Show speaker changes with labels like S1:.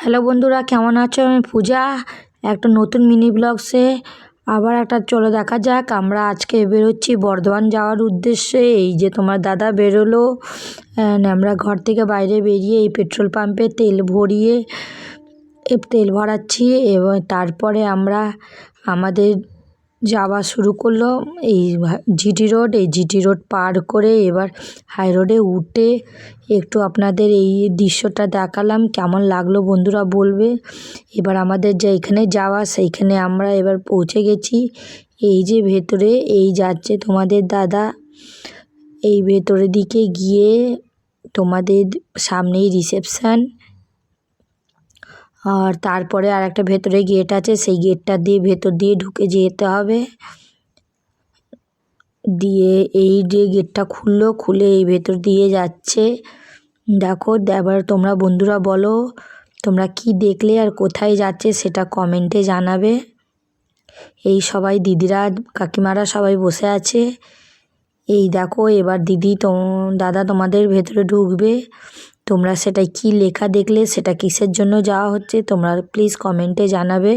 S1: Hello বন্ধুরা, কেমন আছো? আমি পূজা। একটা নতুন মিনি ব্লগসে আবার একটা চলো দেখা যাক। আমরা আজকে বেরোচ্ছি বর্ধমান যাওয়ার উদ্দেশ্যে। এই যে তোমার দাদা বেরোলো। আমরা ঘর থেকে বাইরে বেরিয়ে এই পেট্রোল পাম্পে তেল ভরাচ্ছি এবং তারপরে আমরা আমাদের যাওয়া শুরু করলো এই জিটি রোড পার করে এবার হাই রোডে উঠে একটু আপনাদের এই দৃশ্যটা দেখালাম। কেমন লাগলো বন্ধুরা বলবে। এবার আমাদের যেখানে যাওয়া সেইখানে আমরা এবার পৌঁছে গেছি। এই যে ভেতরে এই যাচ্ছে তোমাদের দাদা, এই ভেতরের দিকে গিয়ে তোমাদের সামনেই রিসেপশান, আর তারপরে আর একটা ভেতরে গেট আছে, সেই গেটটা দিয়ে ভেতর দিয়ে ঢুকে যেতে হবে। দিয়ে এই যে গেটটা খুলে এই ভেতর দিয়ে যাচ্ছে। দেখো, এবার তোমরা বন্ধুরা বলো তোমরা কি দেখলে আর কোথায় যাচ্ছে সেটা কমেন্টে জানাবে। এই সবাই দিদিরা কাকিমারা সবাই বসে আছে। এই দেখো, এবার দাদা তোমাদের ভেতরে ঢুকবে। তোমরা সেটাই কি লেখা দেখলে, সেটা কিসের জন্য যাওয়া হচ্ছে তোমরা প্লিজ কমেন্টে জানাবে।